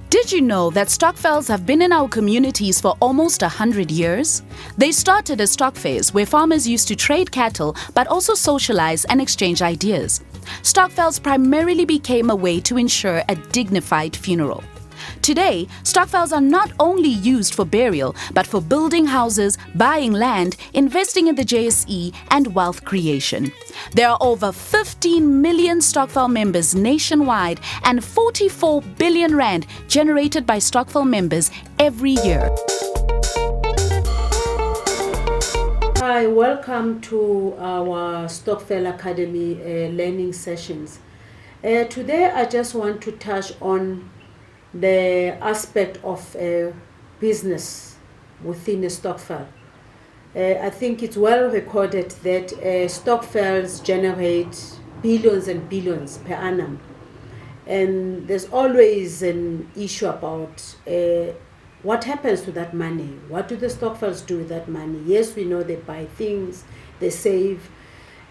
Did you know that Stokvels have been in our communities for almost 100 years? They started as stock fairs where farmers used to trade cattle but also socialize and exchange ideas. Stokvels primarily became a way to ensure a dignified funeral. Today, Stokvels are not only used for burial, but for building houses, buying land, investing in the JSE, and wealth creation. There are over 15 million Stokvel members nationwide and 44 billion rand generated by Stokvel members every year. Hi, welcome to our Stokvel Academy learning sessions. Today I just want to touch on the aspect of business within a Stokvel. I think it's well recorded that Stokvels generate billions and billions per annum. And there's always an issue about what happens to that money. What do the Stokvels do with that money? Yes, we know they buy things, they save.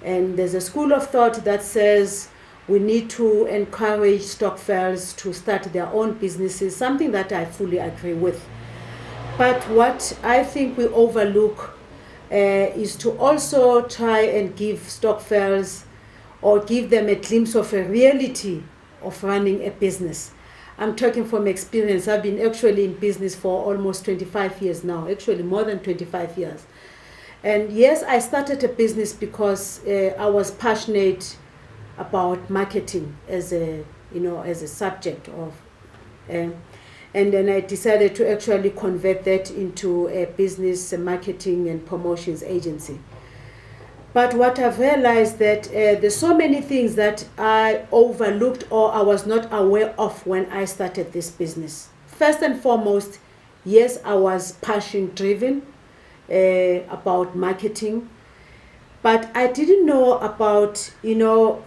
And there's a school of thought that says we need to encourage Stokvels to start their own businesses, something that I fully agree with. But what I think we overlook is to also try and give Stokvels or give them a glimpse of a reality of running a business. I'm talking from experience. I've been actually in business for almost 25 years now, actually more than 25 years. And yes, I started a business because I was passionate about marketing as a subject of, and then I decided to actually convert that into a business marketing and promotions agency. But what I've realized that there's so many things that I overlooked or I was not aware of when I started this business. First and foremost, yes, I was passion driven about marketing. But I didn't know about,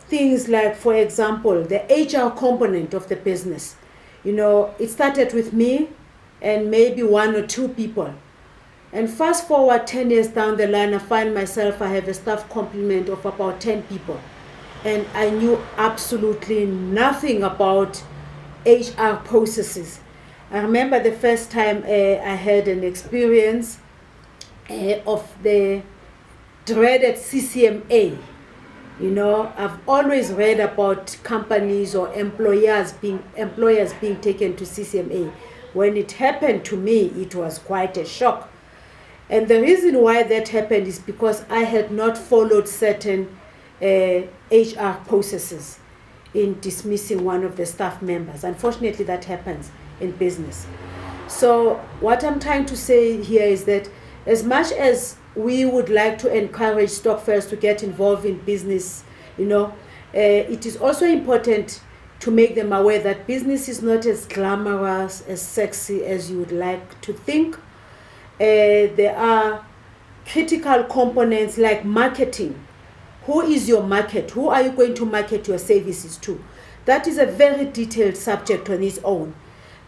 things like, for example, the HR component of the business. It started with me and maybe one or two people. And fast forward 10 years down the line, I find myself, I have a staff complement of about 10 people. And I knew absolutely nothing about HR processes. I remember the first time I had an experience of the dreaded CCMA. I've always read about companies or employers being taken to CCMA. When it happened to me, it was quite a shock. And the reason why that happened is because I had not followed certain HR processes in dismissing one of the staff members. Unfortunately, that happens in business. So what I'm trying to say here is that as much as we would like to encourage Stokvels to get involved in business, it is also important to make them aware that business is not as glamorous, as sexy as you would like to think. There are critical components like marketing. Who is your market? Who are you going to market your services to? That is a very detailed subject on its own.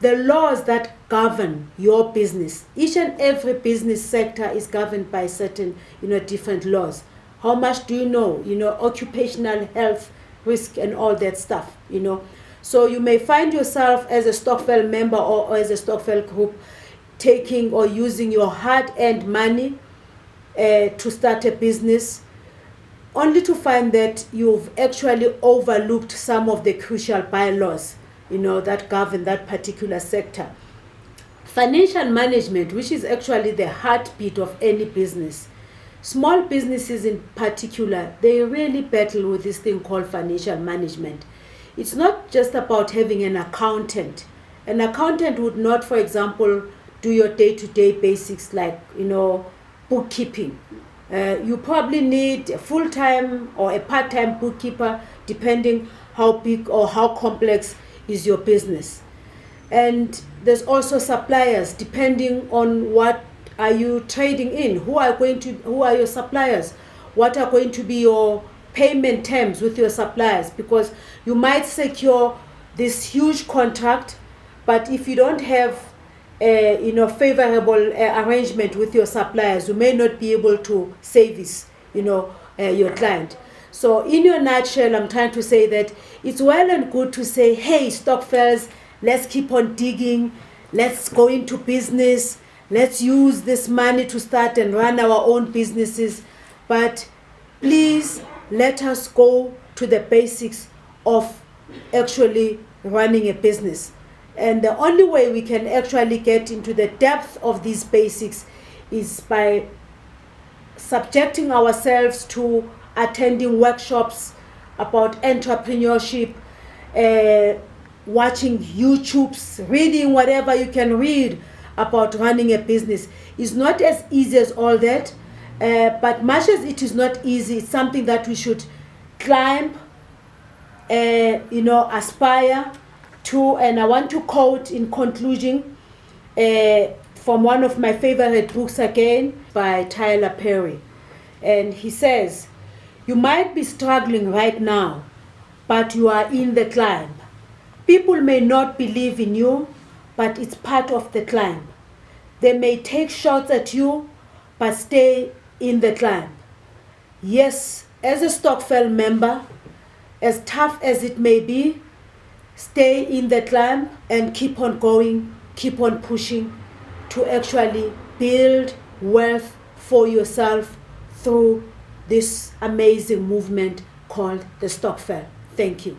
The laws that govern your business, each and every business sector is governed by certain, different laws. How much do you know? Occupational health risk and all that stuff, So you may find yourself as a Stokvel member or as a Stokvel group taking or using your hard-earned money to start a business, only to find that you've actually overlooked some of the crucial bylaws that govern that particular sector. Financial management, which is actually the heartbeat of any business. Small businesses in particular, they really battle with this thing called financial management. It's not just about having an accountant. An accountant would not, for example, do your day-to-day basics like, bookkeeping. You probably need a full-time or a part-time bookkeeper, depending how big or how complex is your business. And there's also suppliers, depending on what are you trading in, who are your suppliers, what are going to be your payment terms with your suppliers, because you might secure this huge contract, but if you don't have favorable arrangement with your suppliers, you may not be able to service your client. So in your nutshell, I'm trying to say that it's well and good to say, hey, Stokvels, let's keep on digging, let's go into business, let's use this money to start and run our own businesses. But please let us go to the basics of actually running a business. And the only way we can actually get into the depth of these basics is by subjecting ourselves to attending workshops about entrepreneurship, watching YouTubes, reading whatever you can read about running a business. It's not as easy as all that, but much as it is not easy, it's something that we should climb, aspire to. And I want to quote in conclusion from one of my favorite books again by Tyler Perry. And he says, "You might be struggling right now, but you are in the climb. People may not believe in you, but it's part of the climb. They may take shots at you, but stay in the climb." Yes, as a Stokvel member, as tough as it may be, stay in the climb and keep on going, keep on pushing to actually build wealth for yourself through this amazing movement called the Stokvel. Thank you.